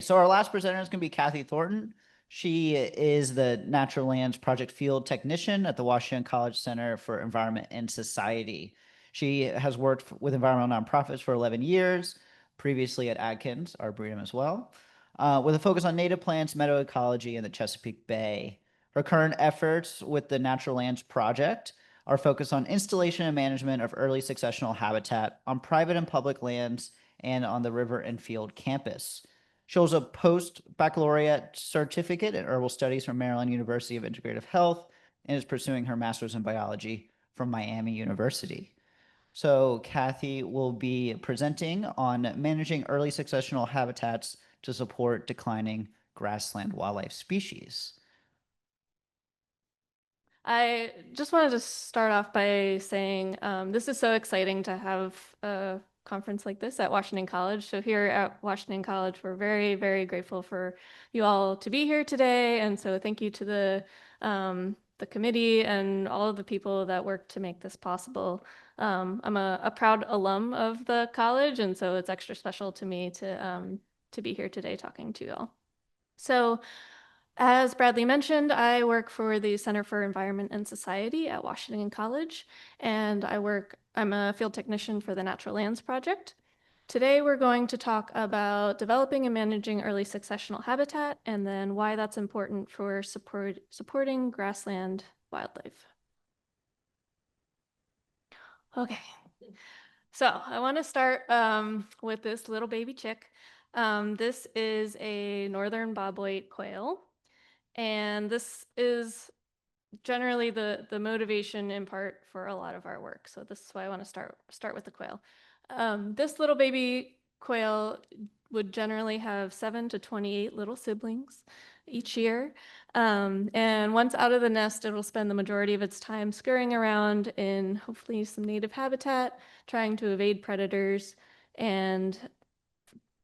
so our last presenter is going to be Kathy Thornton. She is the Natural Lands Project Field Technician at the Washington College Center for Environment and Society. She has worked with environmental nonprofits for 11 years, previously at Adkins Arboretum as well, with a focus on native plants, meadow ecology, and the Chesapeake Bay. Her current efforts with the Natural Lands Project are focused on installation and management of early successional habitat on private and public lands and on the River and Field campus. She holds a post-baccalaureate certificate in herbal studies from Maryland University of Integrative Health and is pursuing her master's in biology from Miami University. So Kathy will be presenting on managing early successional habitats to support declining grassland wildlife species. I just wanted to start off by saying this is so exciting to have a conference like this at Washington College. So here at Washington College, we're very, very grateful for you all to be here today. And so thank you to the committee and all of the people that worked to make this possible. I'm a proud alum of the college, and so it's extra special to me to be here today talking to you all. So as Bradley mentioned, I work for the Center for Environment and Society at Washington College, and I'm a field technician for the Natural Lands Project. Today, we're going to talk about developing and managing early successional habitat, and then why that's important for supporting grassland wildlife. Okay, so I want to start with this little baby chick. This is a Northern Bobwhite quail. And this is generally the motivation in part for a lot of our work. So this is why I want to start with the quail. This little baby quail would generally have 7 to 28 little siblings each year. And once out of the nest, it will spend the majority of its time scurrying around in hopefully some native habitat, trying to evade predators. And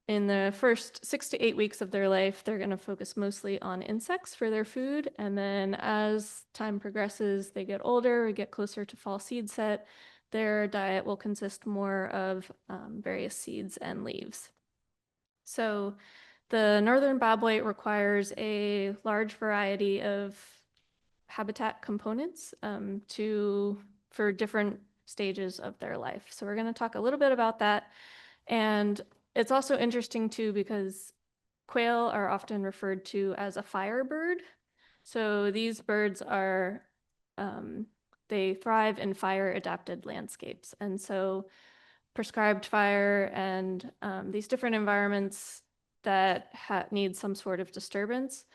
in the first 6 to 8 weeks of their life, they're going to focus mostly on insects for their food. And then as time progresses, they get older, we get closer to fall seed set, their diet will consist more of various seeds and leaves. So the Northern Bobwhite requires a large variety of habitat components for different stages of their life. So we're going to talk a little bit about that. And it's also interesting too because quail are often referred to as a firebird. So these birds they thrive in fire-adapted landscapes. And so prescribed fire and these different environments that need some sort of disturbance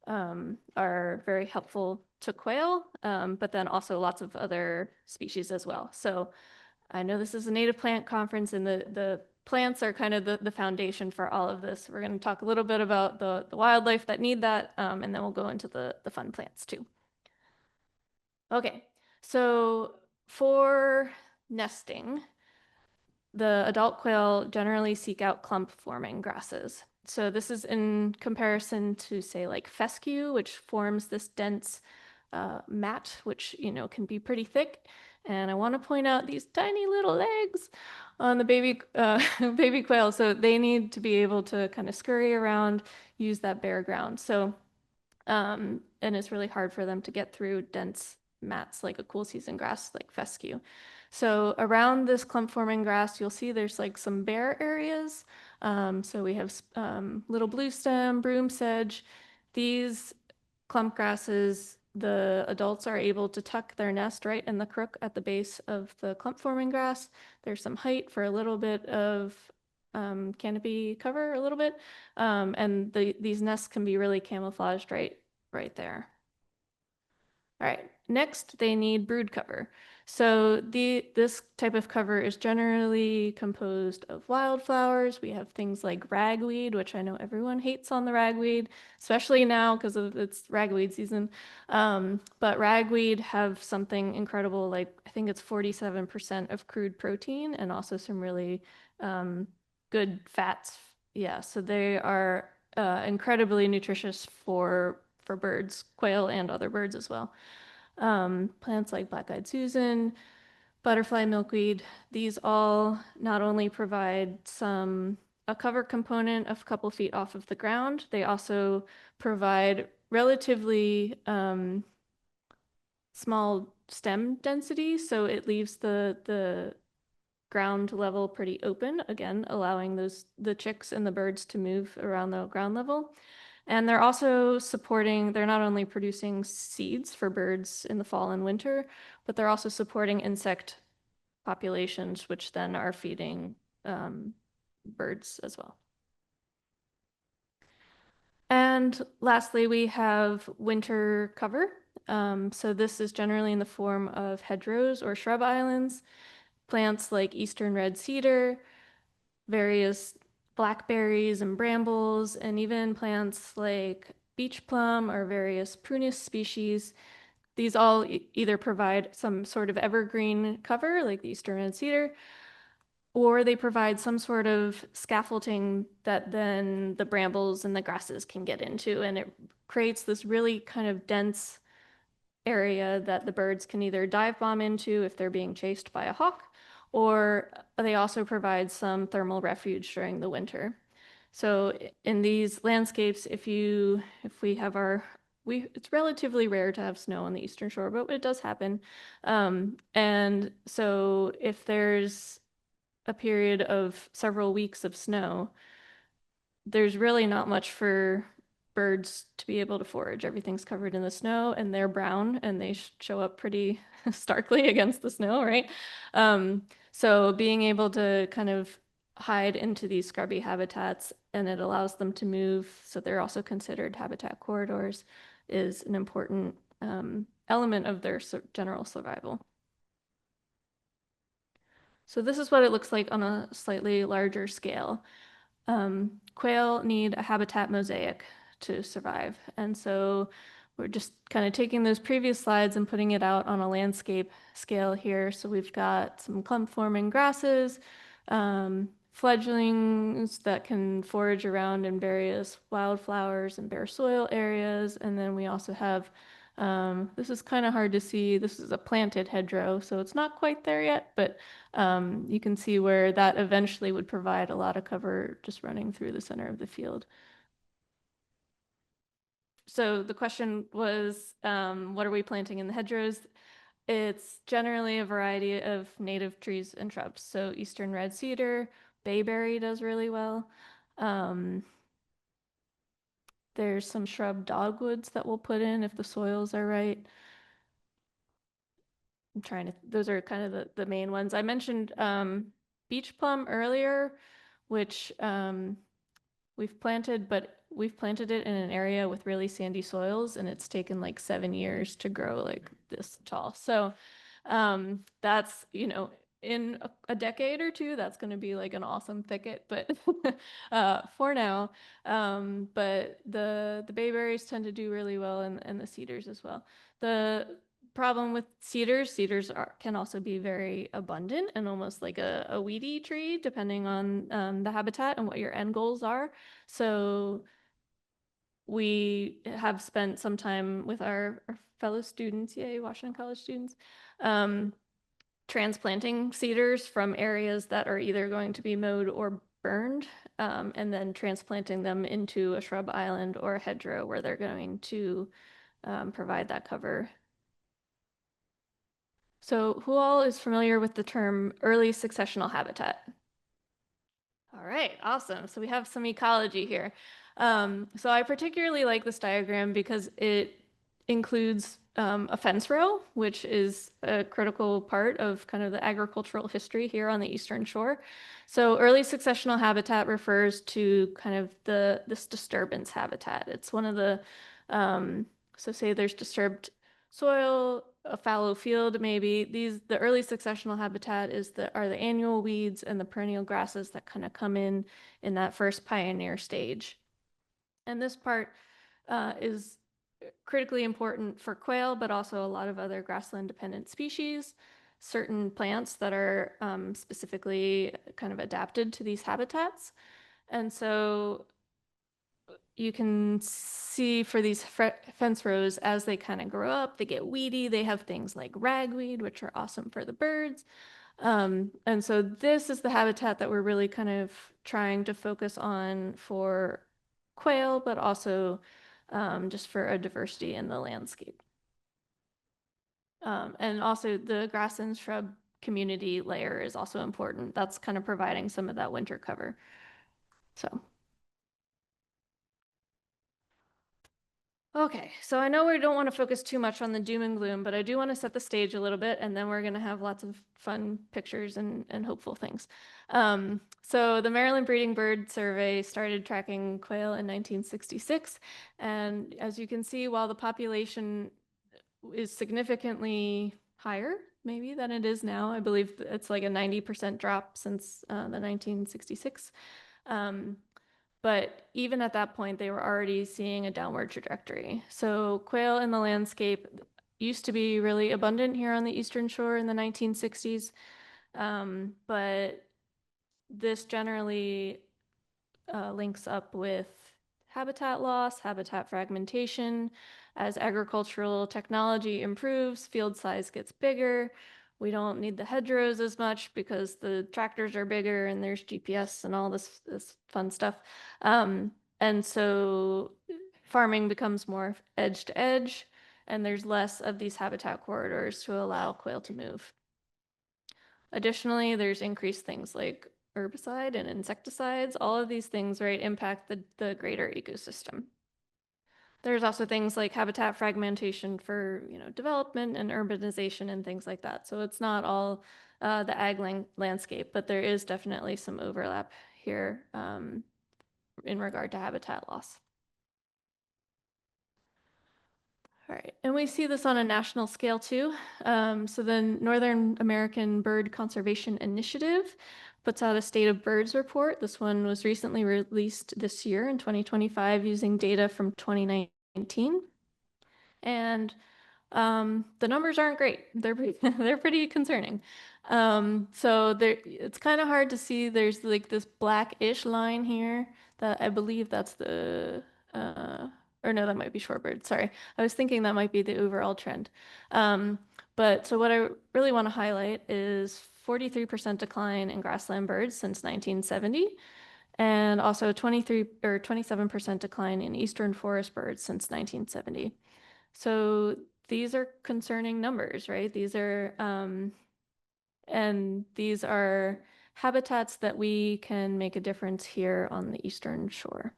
are very helpful to quail, but then also lots of other species as well. So I know this is a native plant conference and the plants are kind of the foundation for all of this. We're going to talk a little bit about the wildlife that need that, and then we'll go into the fun plants too. Okay, so for nesting, the adult quail generally seek out clump-forming grasses. So this is in comparison to, say, like fescue, which forms this dense mat, which, can be pretty thick. And I want to point out these tiny little legs on the baby quail. So they need to be able to kind of scurry around, use that bare ground. So, and it's really hard for them to get through dense mats like a cool season grass like fescue. So around this clump forming grass, you'll see there's like some bare areas. So we have little blue stem, broom sedge. These clump grasses, the adults are able to tuck their nest right in the crook at the base of the clump forming grass. There's some height for a little bit of canopy cover, a little bit. And these nests can be really camouflaged right there. All right, next they need brood cover. So this type of cover is generally composed of wildflowers. We have things like ragweed, which I know everyone hates on the ragweed, especially now because it's ragweed season. But ragweed have something incredible, like I think it's 47% of crude protein and also some really good fats. Yeah, so they are incredibly nutritious for birds, quail and other birds as well. Plants like black-eyed Susan, butterfly milkweed, these all not only provide some a cover component of a couple feet off of the ground. They also provide relatively small stem density, so it leaves the ground level pretty open, again, allowing the chicks and the birds to move around the ground level. And they're also supporting, they're not only producing seeds for birds in the fall and winter, but they're also supporting insect populations, which then are feeding birds as well. And lastly, we have winter cover. So this is generally in the form of hedgerows or shrub islands, plants like eastern red cedar, various blackberries and brambles, and even plants like beach plum or various prunus species. These all either provide some sort of evergreen cover, like the eastern red cedar, or they provide some sort of scaffolding that then the brambles and the grasses can get into, and it creates this really kind of dense area that the birds can either dive bomb into if they're being chased by a hawk, or they also provide some thermal refuge during the winter. So in these landscapes, if we have it's relatively rare to have snow on the eastern shore, but it does happen. And so if there's a period of several weeks of snow, there's really not much for birds to be able to forage. Everything's covered in the snow and they're brown and they show up pretty starkly against the snow, right? So being able to kind of hide into these scrubby habitats, and it allows them to move, so they're also considered habitat corridors, is an important element of their general survival. So this is what it looks like on a slightly larger scale. Quail need a habitat mosaic to survive. And so we're just kind of taking those previous slides and putting it out on a landscape scale here. So we've got some clump-forming grasses, fledglings that can forage around in various wildflowers and bare soil areas. And then we also have, this is kind of hard to see, this is a planted hedgerow, so it's not quite there yet, but you can see where that eventually would provide a lot of cover just running through the center of the field. So the question was, what are we planting in the hedgerows? It's generally a variety of native trees and shrubs. So eastern red cedar, bayberry does really well. There's some shrub dogwoods that we'll put in if the soils are right. Those are kind of the main ones. I mentioned beach plum earlier, which we've planted, but we've planted it in an area with really sandy soils, and it's taken like 7 years to grow like this tall. So that's, in a decade or two, that's going to be like an awesome thicket, but for now, but the bayberries tend to do really well, and the cedars as well. The problem with cedars can also be very abundant and almost like a weedy tree, depending on the habitat and what your end goals are. So we have spent some time with our fellow students, yay, Washington College students, transplanting cedars from areas that are either going to be mowed or burned, and then transplanting them into a shrub island or a hedgerow where they're going to provide that cover. So who all is familiar with the term early successional habitat? All right, awesome. So we have some ecology here. So I particularly like this diagram because it includes a fence row, which is a critical part of kind of the agricultural history here on the Eastern Shore. So early successional habitat refers to kind of this disturbance habitat. It's one of the, so say there's disturbed soil, a fallow field, maybe the early successional habitat are the annual weeds and the perennial grasses that kind of come in that first pioneer stage. And this part is critically important for quail, but also a lot of other grassland dependent species, certain plants that are specifically kind of adapted to these habitats. And so you can see for these fence rows, as they kind of grow up, they get weedy. They have things like ragweed, which are awesome for the birds. And so this is the habitat that we're really kind of trying to focus on for quail, but also just for a diversity in the landscape. And also the grasslands shrub community layer is also important. That's kind of providing some of that winter cover. So. Okay, so I know we don't want to focus too much on the doom and gloom, but I do want to set the stage a little bit, and then we're going to have lots of fun pictures and hopeful things. So the Maryland Breeding Bird Survey started tracking quail in 1966, and as you can see, while the population is significantly higher, maybe, than it is now, I believe it's like a 90% drop since the 1966. But even at that point, they were already seeing a downward trajectory. So quail in the landscape used to be really abundant here on the Eastern Shore in the 1960s. But this generally links up with habitat loss, habitat fragmentation. As agricultural technology improves, field size gets bigger. We don't need the hedgerows as much because the tractors are bigger and there's GPS and all this fun stuff. And so farming becomes more edge to edge, and there's less of these habitat corridors to allow quail to move. Additionally, there's increased things like herbicide and insecticides. All of these things, right, impact the greater ecosystem. There's also things like habitat fragmentation for, development and urbanization and things like that. So it's not all the ag landscape, but there is definitely some overlap here in regard to habitat loss. All right, and we see this on a national scale too. So the Northern American Bird Conservation Initiative puts out a State of Birds report. This one was recently released this year in 2025 using data from 2019. And the numbers aren't great. They're they're pretty concerning. So it's kind of hard to see. There's like this blackish line here that I believe that's the or no, that might be shorebird. Sorry, I was thinking that might be the overall trend. But so what I really want to highlight is 43% decline in grassland birds since 1970, and also 23 or 27% decline in eastern forest birds since 1970. So these are concerning numbers, right? And these are habitats that we can make a difference here on the Eastern Shore.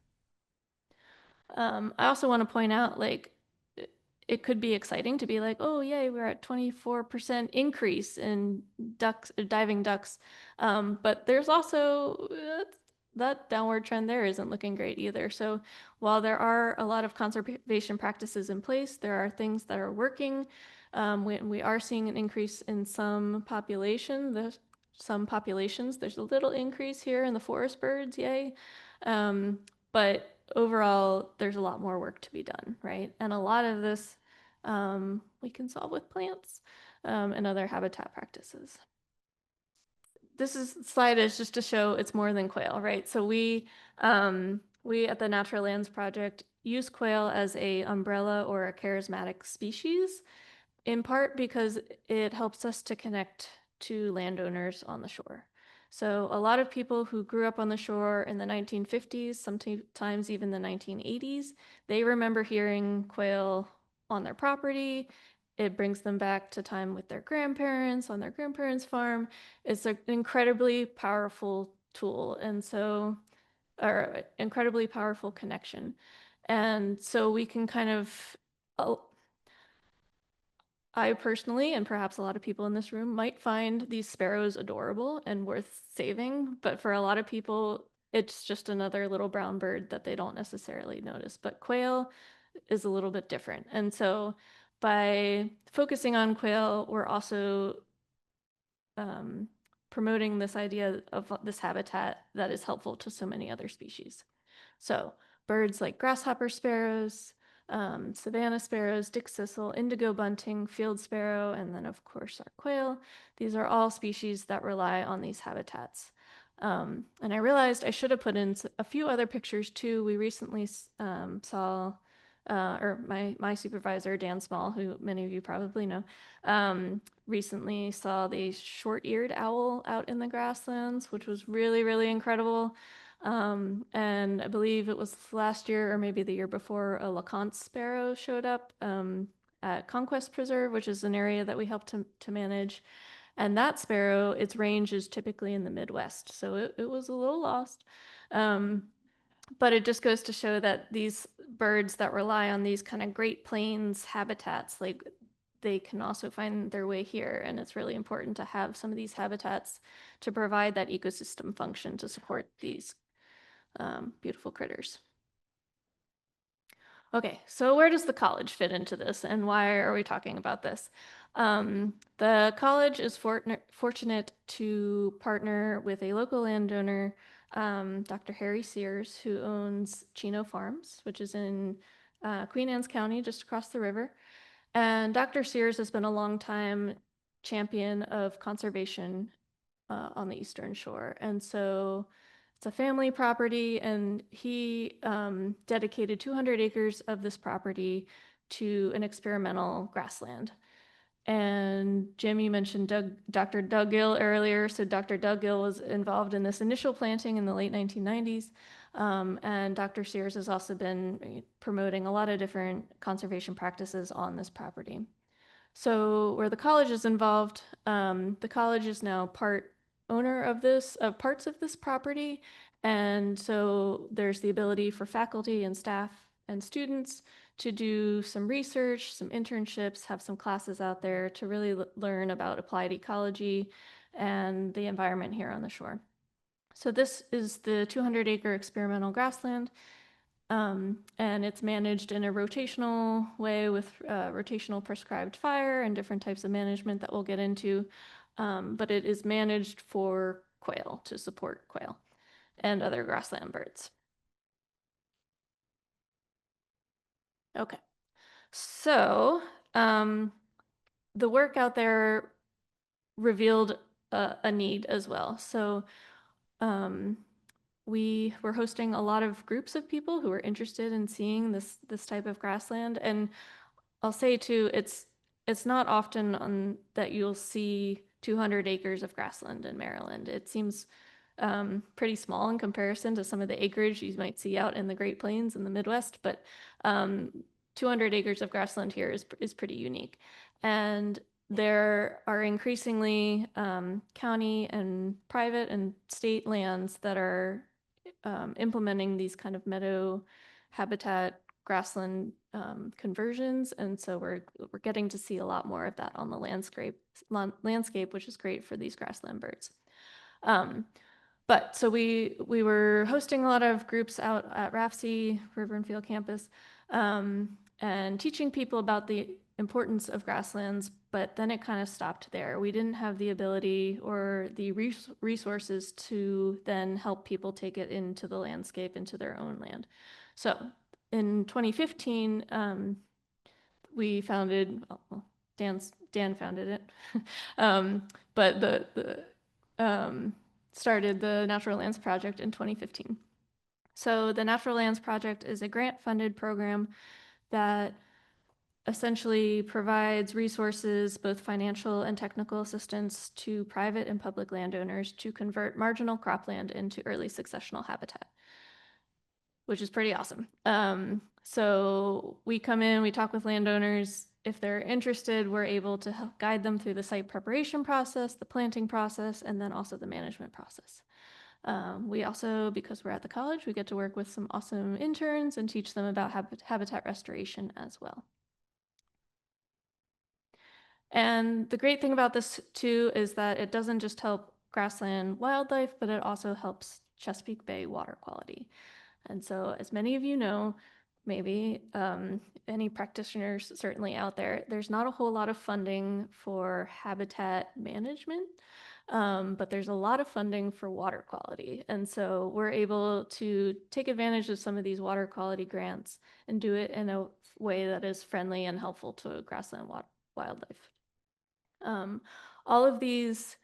I also want to point out, like, it could be exciting to be like, oh, yay, we're at 24% increase in ducks, diving ducks. But there's also that downward trend there isn't looking great either. So while there are a lot of conservation practices in place, there are things that are working. We are seeing an increase in some populations. There's a little increase here in the forest birds, yay. But overall, there's a lot more work to be done, right? And a lot of this we can solve with plants and other habitat practices. Slide is just to show it's more than quail, right? So we at the Natural Lands Project use quail as a umbrella or a charismatic species, in part because it helps us to connect to landowners on the shore. So a lot of people who grew up on the shore in the 1950s, sometimes even the 1980s, they remember hearing quail on their property. It brings them back to time with their grandparents on their grandparents' farm. It's an incredibly powerful tool, and so, or incredibly powerful connection. And so we can kind of, I personally, and perhaps a lot of people in this room, might find these sparrows adorable and worth saving, but for a lot of people, it's just another little brown bird that they don't necessarily notice. But quail is a little bit different. And so by focusing on quail, we're also promoting this idea of this habitat that is helpful to so many other species. So birds like grasshopper sparrows, savanna sparrows, dickcissel, indigo bunting, field sparrow, and then of course our quail. These are all species that rely on these habitats. And I realized I should have put in a few other pictures too. We recently saw or my supervisor, Dan Small, who many of you probably know, recently saw the short-eared owl out in the grasslands, which was really, really incredible. And I believe it was last year or maybe the year before, a LeConte sparrow showed up at Conquest Preserve, which is an area that we help to manage. And that sparrow, its range is typically in the Midwest, so it was a little lost. But it just goes to show that these birds that rely on these kind of Great Plains habitats, like they can also find their way here. And it's really important to have some of these habitats to provide that ecosystem function to support these beautiful critters. Okay, so where does the college fit into this, and why are we talking about this? The college is fortunate to partner with a local landowner, Dr. Harry Sears, who owns Chino Farms, which is in Queen Anne's County, just across the river. And Dr. Sears has been a long-time champion of conservation on the Eastern Shore. And so it's a family property, and he dedicated 200 acres of this property to an experimental grassland. And Jim, you mentioned Dr. Doug Gill earlier. So Dr. Doug Gill was involved in this initial planting in the late 1990s. And Dr. Sears has also been promoting a lot of different conservation practices on this property. So where the college is involved, the college is now part owner of parts of this property. And so there's the ability for faculty and staff and students to do some research, some internships, have some classes out there to really learn about applied ecology and the environment here on the shore. So this is the 200-acre experimental grassland. And it's managed in a rotational way with rotational prescribed fire and different types of management that we'll get into. But it is managed for quail, to support quail and other grassland birds. Okay, so the work out there revealed a need as well. So we were hosting a lot of groups of people who were interested in seeing this type of grassland. And I'll say too, it's not often that you'll see 200 acres of grassland in Maryland. It seems pretty small in comparison to some of the acreage you might see out in the Great Plains in the Midwest, but 200 acres of grassland here is pretty unique. And there are increasingly county and private and state lands that are implementing these kind of meadow habitat grassland conversions, and so we're getting to see a lot more of that on the landscape, which is great for these grassland birds. But so we were hosting a lot of groups out at RAFC, River and Field Campus, and teaching people about the importance of grasslands, but then it kind of stopped there. We didn't have the ability or the resources to then help people take it into the landscape, into their own land. So in 2015, we founded, well, Dan founded it, but started the Natural Lands Project in 2015. So the Natural Lands Project is a grant-funded program that essentially provides resources, both financial and technical assistance, to private and public landowners to convert marginal cropland into early successional habitat, which is pretty awesome. So we come in, we talk with landowners. If they're interested, we're able to help guide them through the site preparation process, the planting process, and then also the management process. We also, because we're at the college, we get to work with some awesome interns and teach them about habitat restoration as well. And the great thing about this too is that it doesn't just help grassland wildlife, but it also helps Chesapeake Bay water quality. And so, as many of you know, maybe any practitioners certainly out there, there's not a whole lot of funding for habitat management, but there's a lot of funding for water quality. And so we're able to take advantage of some of these water quality grants and do it in a way that is friendly and helpful to grassland wildlife. All of these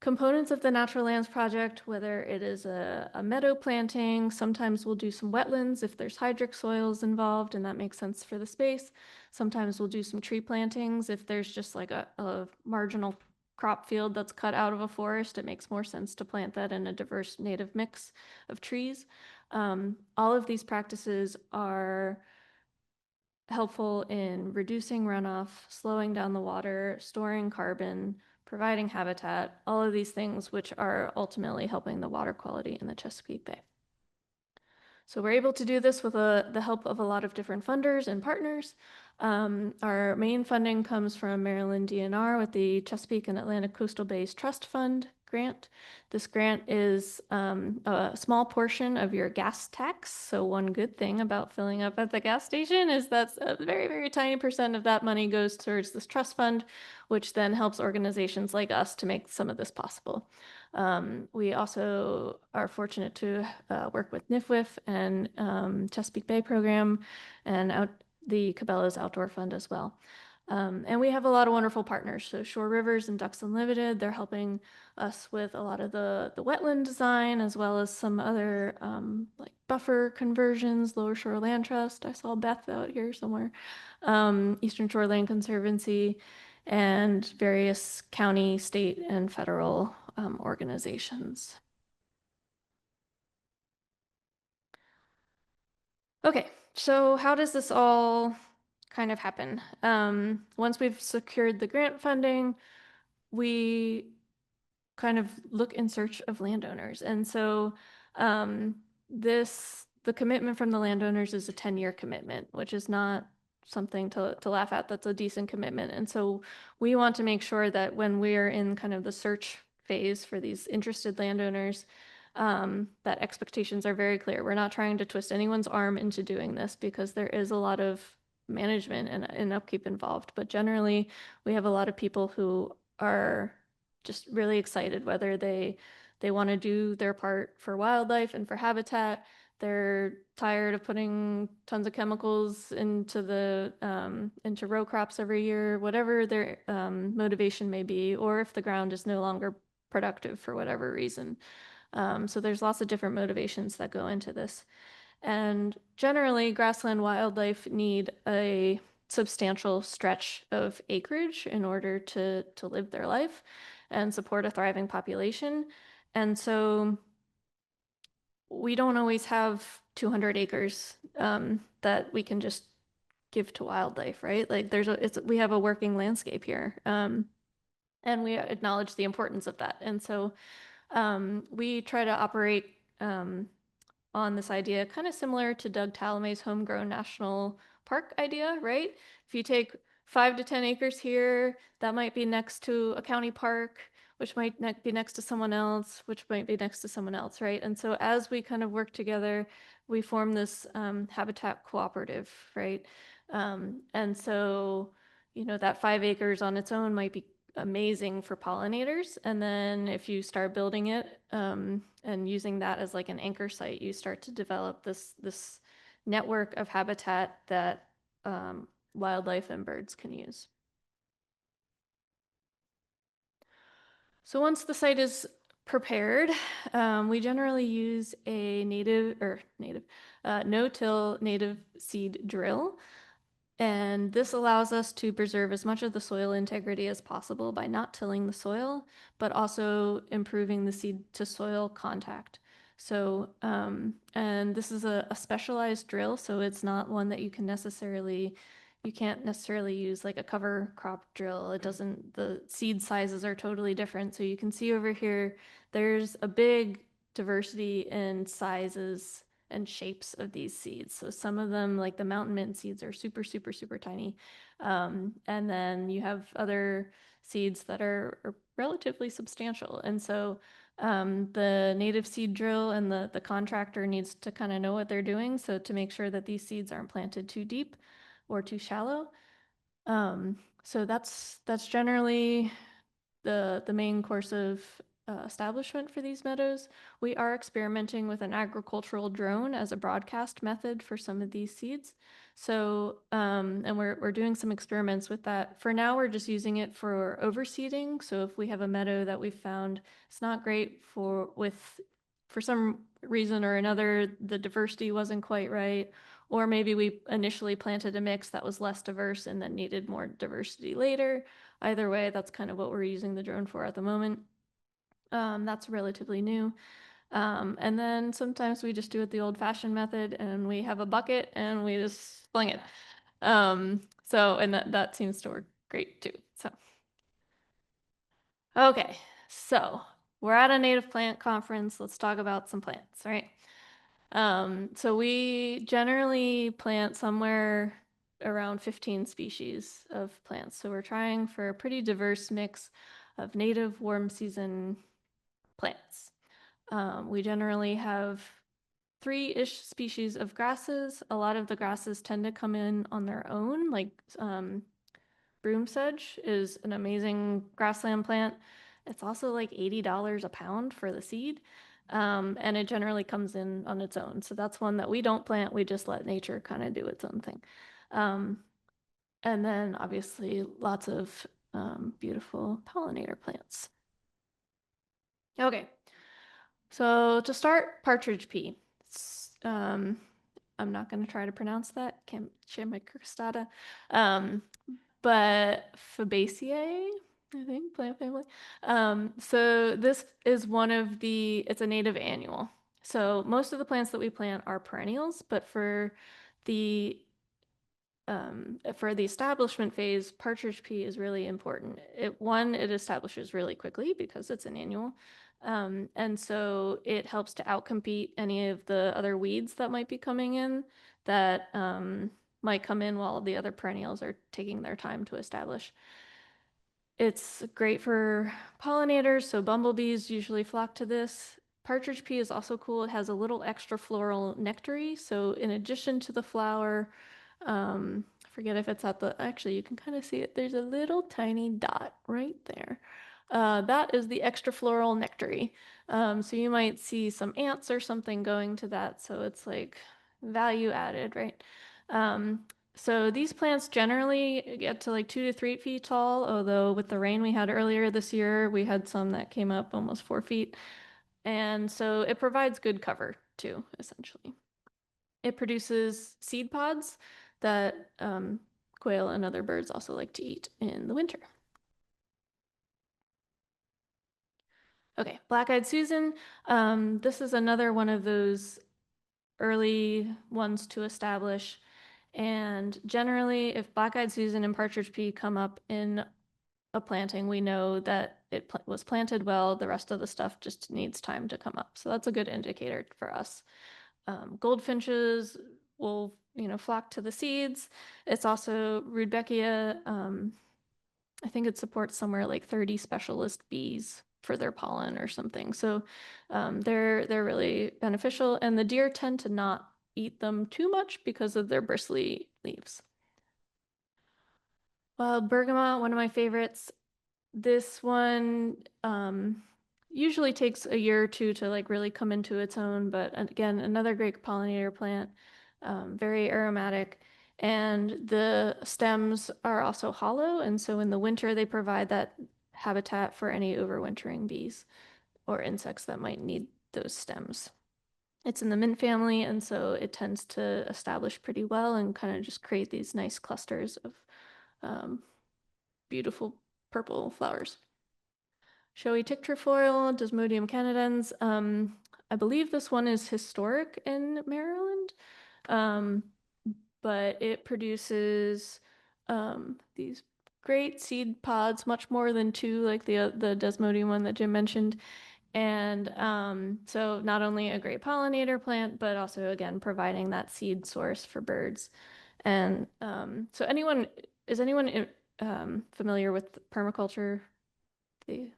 components of the Natural Lands Project, whether it is a meadow planting, sometimes we'll do some wetlands if there's hydric soils involved and that makes sense for the space. Sometimes we'll do some tree plantings if there's just like a marginal crop field that's cut out of a forest. It makes more sense to plant that in a diverse native mix of trees. All of these practices are helpful in reducing runoff, slowing down the water, storing carbon, providing habitat, all of these things which are ultimately helping the water quality in the Chesapeake Bay. So we're able to do this with the help of a lot of different funders and partners. Our main funding comes from Maryland DNR with the Chesapeake and Atlantic Coastal Bays Trust Fund grant. This grant is a small portion of your gas tax. So one good thing about filling up at the gas station is that a very, very tiny percent of that money goes towards this trust fund, which then helps organizations like us to make some of this possible. We also are fortunate to work with NIFWIF and Chesapeake Bay Program and the Cabela's Outdoor Fund as well. And we have a lot of wonderful partners. So Shore Rivers and Ducks Unlimited, they're helping us with a lot of the wetland design, as well as some other like buffer conversions, Lower Shore Land Trust. I saw Beth out here somewhere. Eastern Shore Land Conservancy, and various county, state, and federal organizations. Okay, so how does this all kind of happen? Once we've secured the grant funding, we kind of look in search of landowners. And so the commitment from the landowners is a 10-year commitment, which is not something to laugh at. That's a decent commitment. And so we want to make sure that when we're in kind of the search phase for these interested landowners, that expectations are very clear. We're not trying to twist anyone's arm into doing this because there is a lot of management and upkeep involved. But generally, we have a lot of people who are just really excited, whether they want to do their part for wildlife and for habitat. They're tired of putting tons of chemicals into into row crops every year, whatever their motivation may be, or if the ground is no longer productive for whatever reason. So there's lots of different motivations that go into this. And generally, grassland wildlife need a substantial stretch of acreage in order to live their life and support a thriving population. And so we don't always have 200 acres that we can just give to wildlife, right? Like we have a working landscape here. And we acknowledge the importance of that. And so we try to operate on this idea kind of similar to Doug Talamay's homegrown national park idea, right? If you take 5 to 10 acres here, that might be next to a county park, which might be next to someone else, which might be next to someone else, right? And so as we kind of work together, we form this habitat cooperative, right? And so, you know, that 5 acres on its own might be amazing for pollinators. And then if you start building it and using that as like an anchor site, you start to develop this network of habitat that wildlife and birds can use. So once the site is prepared, we generally use a no-till native seed drill. And this allows us to preserve as much of the soil integrity as possible by not tilling the soil, but also improving the seed to soil contact. So, and this is a specialized drill, so it's not one that you can't necessarily use like a cover crop drill. The seed sizes are totally different. So you can see over here, there's a big diversity in sizes and shapes of these seeds. So some of them, like the mountain mint seeds, are super, super, super tiny. And then you have other seeds that are relatively substantial. And so the native seed drill and the contractor needs to kind of know what they're doing. So to make sure that these seeds aren't planted too deep or too shallow. So that's generally the main course of establishment for these meadows. We are experimenting with an agricultural drone as a broadcast method for some of these seeds. So, and we're doing some experiments with that. For now, we're just using it for overseeding. So if we have a meadow that we found it's not great for some reason or another, the diversity wasn't quite right, or maybe we initially planted a mix that was less diverse and then needed more diversity later. Either way, that's kind of what we're using the drone for at the moment. That's relatively new. And then sometimes we just do it the old-fashioned method and we have a bucket and we just fling it. And that seems to work great too. So, okay, so we're at a native plant conference. Let's talk about some plants, right? So we generally plant somewhere around 15 species of plants. So we're trying for a pretty diverse mix of native warm season plants. We generally have 3-ish species of grasses. A lot of the grasses tend to come in on their own, like broom sedge is an amazing grassland plant. It's also like $80 a pound for the seed. And it generally comes in on its own. So that's one that we don't plant. We just let nature kind of do its own thing. And then obviously lots of beautiful pollinator plants. Okay, so to start, partridge pea. I'm not going to try to pronounce that. Chimicristata. But Fabaceae, I think, plant family. So this is it's a native annual. So most of the plants that we plant are perennials, but the for the establishment phase, partridge pea is really important. It establishes really quickly because it's an annual. And so it helps to outcompete any of the other weeds that might be coming in that might come in while the other perennials are taking their time to establish. It's great for pollinators, so bumblebees usually flock to this. Partridge pea is also cool. It has a little extra floral nectary. So in addition to the flower, I forget if it's actually you can kind of see it. There's a little tiny dot right there. That is the extra floral nectary. So you might see some ants or something going to that. So it's like value added, right? So these plants generally get to like 2 to 3 feet tall, although with the rain we had earlier this year, we had some that came up almost 4 feet. And so it provides good cover too, essentially. It produces seed pods that quail and other birds also like to eat in the winter. Okay, black-eyed Susan. This is another one of those early ones to establish. And generally, if black-eyed Susan and partridge pea come up in a planting, we know that it was planted well. The rest of the stuff just needs time to come up. So that's a good indicator for us. Goldfinches will, flock to the seeds. It's also Rudbeckia. I think it supports somewhere like 30 specialist bees for their pollen or something. So they're really beneficial, and the deer tend to not eat them too much because of their bristly leaves. Wild bergamot, one of my favorites. This one usually takes a year or two to like really come into its own, but again, another great pollinator plant, very aromatic. And the stems are also hollow, and so in the winter they provide that habitat for any overwintering bees or insects that might need those stems. It's in the mint family, and so it tends to establish pretty well and kind of just create these nice clusters of beautiful purple flowers. Showy tick trefoil, Desmodium canadense. I believe this one is historic in Maryland, but it produces these great seed pods, much more than 2, like the Desmodium one that Jim mentioned. And so not only a great pollinator plant, but also, again, providing that seed source for birds. And so is anyone familiar with permaculture? A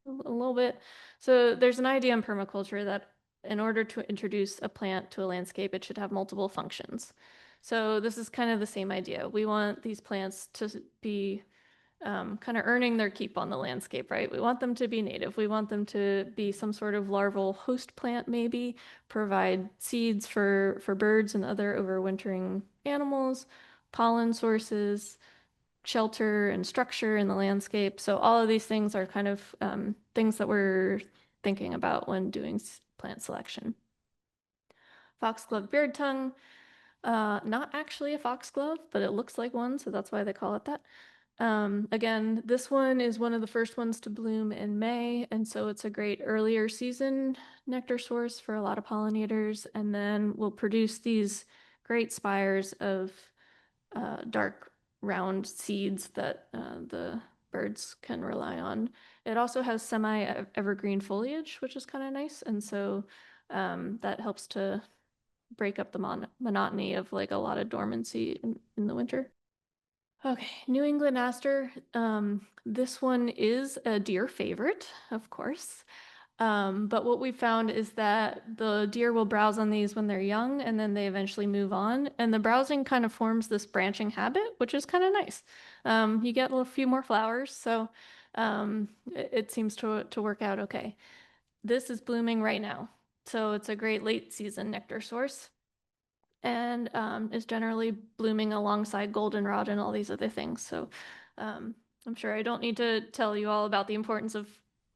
little bit. So there's an idea in permaculture that in order to introduce a plant to a landscape, it should have multiple functions. So this is kind of the same idea. We want these plants to be kind of earning their keep on the landscape, right? We want them to be native. We want them to be some sort of larval host plant, maybe provide seeds for birds and other overwintering animals, pollen sources, shelter and structure in the landscape. So all of these things are kind of things that we're thinking about when doing plant selection. Foxglove beard tongue, not actually a foxglove, but it looks like one, so that's why they call it that. Again, this one is one of the first ones to bloom in May, and so it's a great earlier season nectar source for a lot of pollinators, and then will produce these great spires of dark round seeds that the birds can rely on. It also has semi-evergreen foliage, which is kind of nice, and so that helps to break up the monotony of like a lot of dormancy in the winter. Okay, New England aster. This one is a deer favorite, of course. But what we found is that the deer will browse on these when they're young and then they eventually move on. And the browsing kind of forms this branching habit, which is kind of nice. You get a few more flowers, so it seems to work out okay. This is blooming right now, so it's a great late season nectar source and is generally blooming alongside goldenrod and all these other things. So I'm sure I don't need to tell you all about the importance of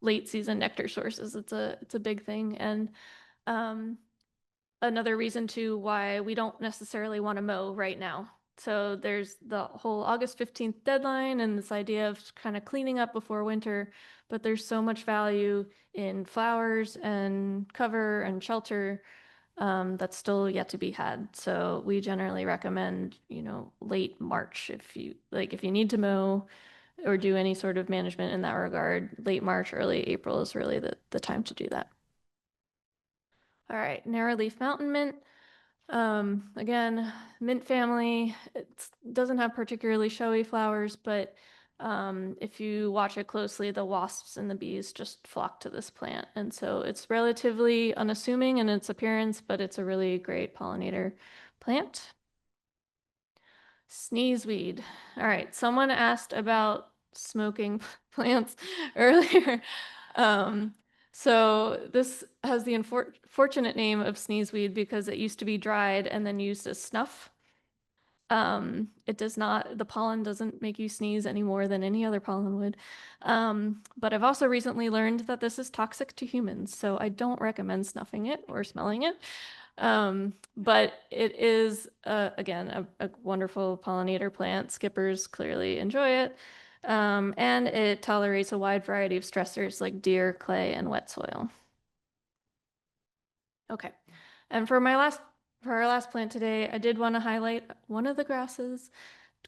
late season nectar sources. It's a big thing, and another reason too why we don't necessarily want to mow right now. So there's the whole August 15th deadline and this idea of kind of cleaning up before winter, but there's so much value in flowers and cover and shelter that's still yet to be had. So we generally recommend, late March if you need to mow or do any sort of management in that regard. Late March, early April is really the time to do that. All right, narrowleaf mountain mint. Again, mint family. It doesn't have particularly showy flowers, but if you watch it closely, the wasps and the bees just flock to this plant. And so it's relatively unassuming in its appearance, but it's a really great pollinator plant. Sneezeweed. All right, someone asked about smoking plants earlier. So this has the unfortunate name of sneezeweed because it used to be dried and then used as snuff. It does not, the pollen doesn't make you sneeze any more than any other pollen would. But I've also recently learned that this is toxic to humans, so I don't recommend snuffing it or smelling it. But it is, again, a wonderful pollinator plant. Skippers clearly enjoy it. And it tolerates a wide variety of stressors like deer, clay, and wet soil. Okay. And for our last plant today, I did want to highlight one of the grasses.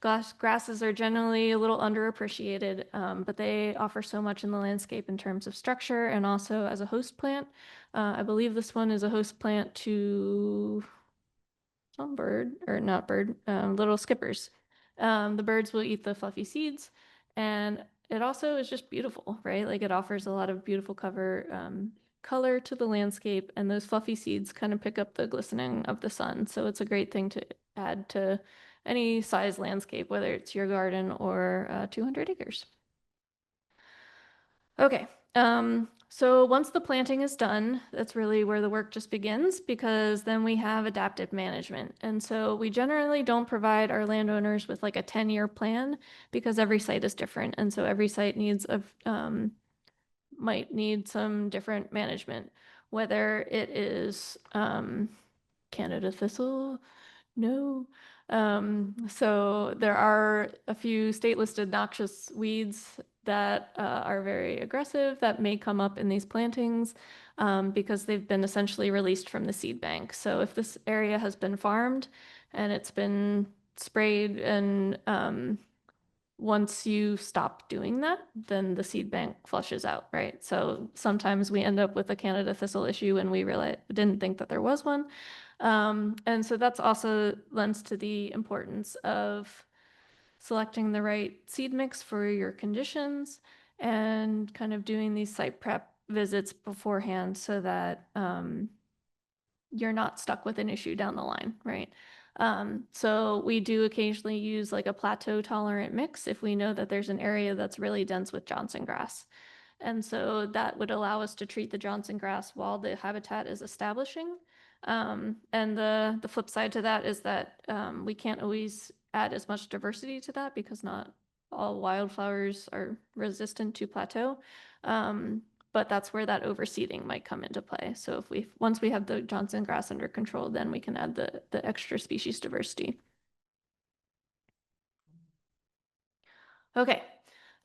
Grasses are generally a little underappreciated, but they offer so much in the landscape in terms of structure and also as a host plant. I believe this one is a host plant to some bird, or not bird, little skippers. The birds will eat the fluffy seeds, and it also is just beautiful, right? Like it offers a lot of beautiful color to the landscape, and those fluffy seeds kind of pick up the glistening of the sun. So it's a great thing to add to any size landscape, whether it's your garden or 200 acres. Okay, so once the planting is done, that's really where the work just begins because then we have adaptive management. And so we generally don't provide our landowners with like a 10-year plan because every site is different. And so every site might need some different management, whether it is Canada thistle, no. So there are a few state listed noxious weeds that are very aggressive that may come up in these plantings because they've been essentially released from the seed bank. So if this area has been farmed and it's been sprayed and once you stop doing that, then the seed bank flushes out, right? So sometimes we end up with a Canada thistle issue and we didn't think that there was one. And so that's also lends to the importance of selecting the right seed mix for your conditions and kind of doing these site prep visits beforehand so that you're not stuck with an issue down the line, right? So we do occasionally use like a plateau tolerant mix if we know that there's an area that's really dense with Johnson grass. And so that would allow us to treat the Johnson grass while the habitat is establishing. And the flip side to that is that we can't always add as much diversity to that because not all wildflowers are resistant to plateau. But that's where that overseeding might come into play. So if once we have the Johnson grass under control, then we can add the extra species diversity. Okay.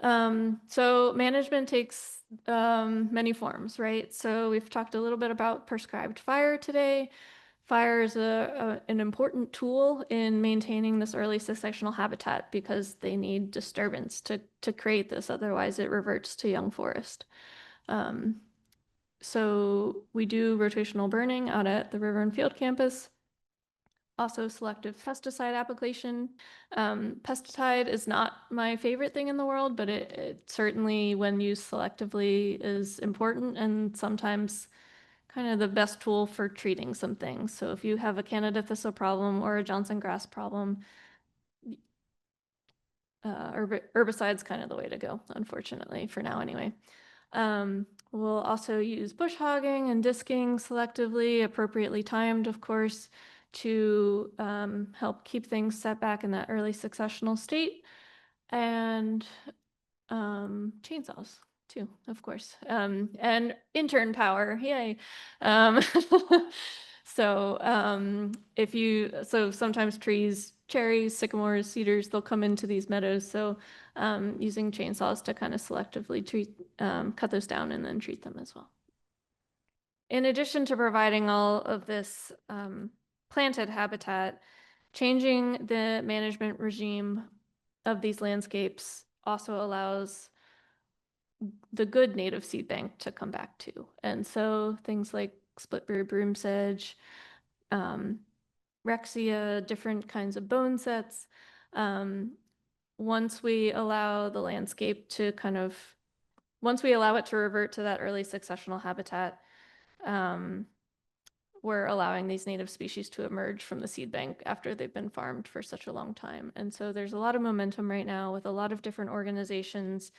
So management takes many forms, right? So we've talked a little bit about prescribed fire today. Fire is an important tool in maintaining this early successional habitat because they need disturbance to create this. Otherwise, it reverts to young forest. So we do rotational burning out at the River and Field campus. Also selective pesticide application. Pesticide is not my favorite thing in the world, but it certainly, when used selectively, is important and sometimes kind of the best tool for treating some things. So if you have a Canada thistle problem or a Johnson grass problem, herbicide's kind of the way to go, unfortunately, for now anyway. We'll also use bush hogging and disking selectively, appropriately timed, of course, to help keep things set back in that early successional state. And chainsaws too, of course, and intern power, yay. So sometimes trees, cherries, sycamores, cedars, they'll come into these meadows. So using chainsaws to kind of selectively cut those down and then treat them as well. In addition to providing all of this planted habitat, changing the management regime of these landscapes also allows the good native seed bank to come back to. And so things like splitberry broom sedge, rexia, different kinds of bone sets. Once we allow the landscape to once we allow it to revert to that early successional habitat, we're allowing these native species to emerge from the seed bank after they've been farmed for such a long time. And so there's a lot of momentum right now with a lot of different organizations,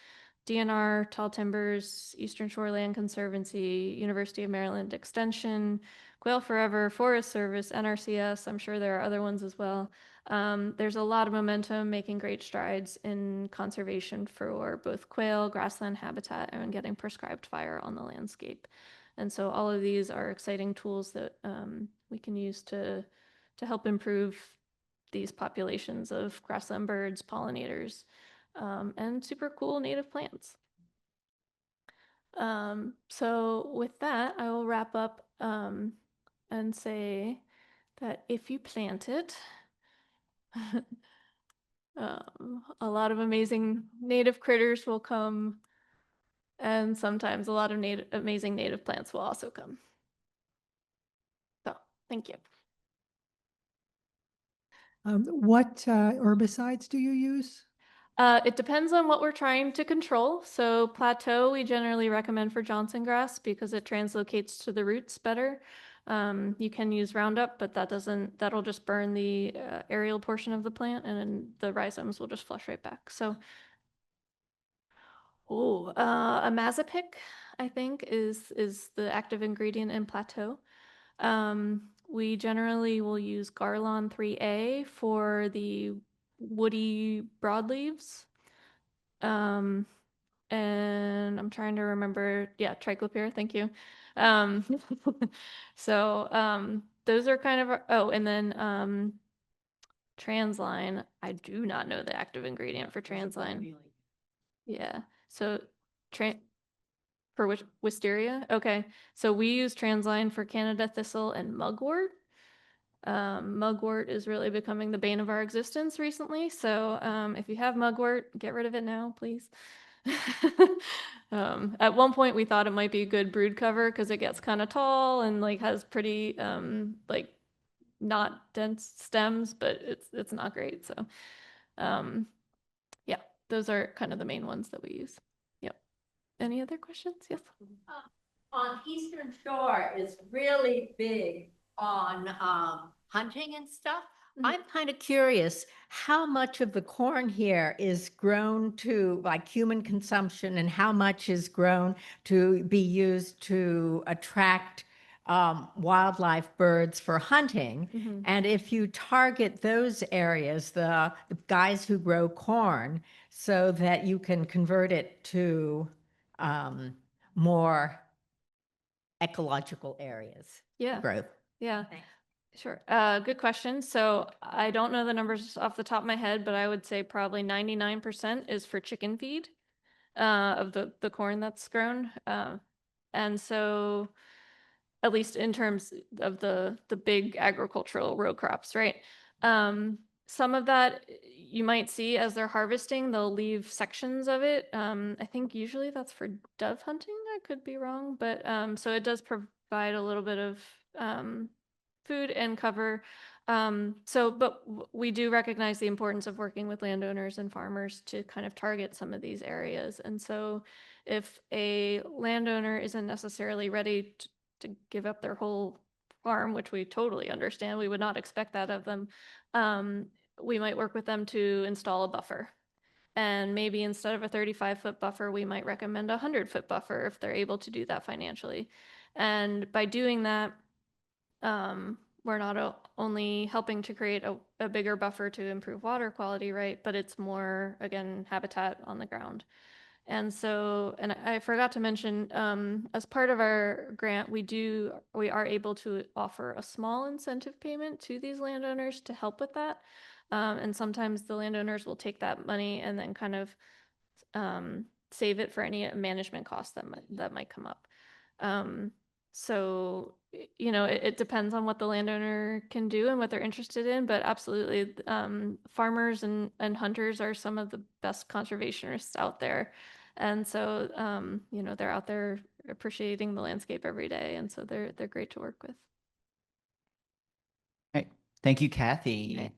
DNR, Tall Timbers, Eastern Shore Land Conservancy, University of Maryland Extension, Quail Forever, Forest Service, NRCS. I'm sure there are other ones as well. There's a lot of momentum making great strides in conservation for both quail, grassland habitat, and getting prescribed fire on the landscape. And so all of these are exciting tools that we can use to help improve these populations of grassland birds, pollinators, and super cool native plants. So with that, I will wrap up and say that if you plant it, a lot of amazing native critters will come, and sometimes a lot of amazing native plants will also come. So thank you. What herbicides do you use? It depends on what we're trying to control. So plateau, we generally recommend for Johnson grass because it translocates to the roots better. You can use Roundup, but that'll just burn the aerial portion of the plant and then the rhizomes will just flush right back. So, a Mazapic, I think, is the active ingredient in plateau. We generally will use Garlon 3A for the woody broadleaves. And I'm trying to remember, yeah, triclopyr, thank you. So those are kind of, oh, and then transline. I do not know the active ingredient for transline. Yeah, so for which wisteria? Okay, so we use transline for Canada thistle and mugwort. Mugwort is really becoming the bane of our existence recently. So if you have mugwort, get rid of it now, please. At one point we thought it might be a good brood cover because it gets kind of tall and like has pretty like not dense stems, but it's not great. So yeah, those are kind of the main ones that we use. Yep. Any other questions? Yes. On Eastern Shore is really big on hunting and stuff. I'm kind of curious, how much of the corn here is grown to like human consumption and how much is grown to be used to attract wildlife, birds for hunting? Mhm. And if you target those areas, the guys who grow corn, so that you can convert it to more ecological areas Yeah, growth. yeah. Thanks. Sure. Good question. So I don't know the numbers off the top of my head, but I would say probably 99% is for chicken feed of the corn that's grown. And so at least in terms of the big agricultural row crops, right? Some of that you might see as they're harvesting, they'll leave sections of it. I think usually that's for dove hunting. I could be wrong, but so it does provide a little bit of food and cover. But we do recognize the importance of working with landowners and farmers to kind of target some of these areas. And so if a landowner isn't necessarily ready to give up their whole farm, which we totally understand, we would not expect that of them, we might work with them to install a buffer. And maybe instead of a 35-foot buffer, we might recommend a 100-foot buffer if they're able to do that financially. And by doing that, we're not only helping to create a bigger buffer to improve water quality, right? But it's more, again, habitat on the ground. And so, and I forgot to mention, as part of our grant, we are able to offer a small incentive payment to these landowners to help with that. And sometimes the landowners will take that money and then kind of save it for any management costs that might come up. So, you know, it depends on what the landowner can do and what they're interested in, but absolutely, farmers and hunters are some of the best conservationists out there. And so, you know, they're out there appreciating the landscape every day, and so they're great to work with. Right. Thank you, Kathy. Okay.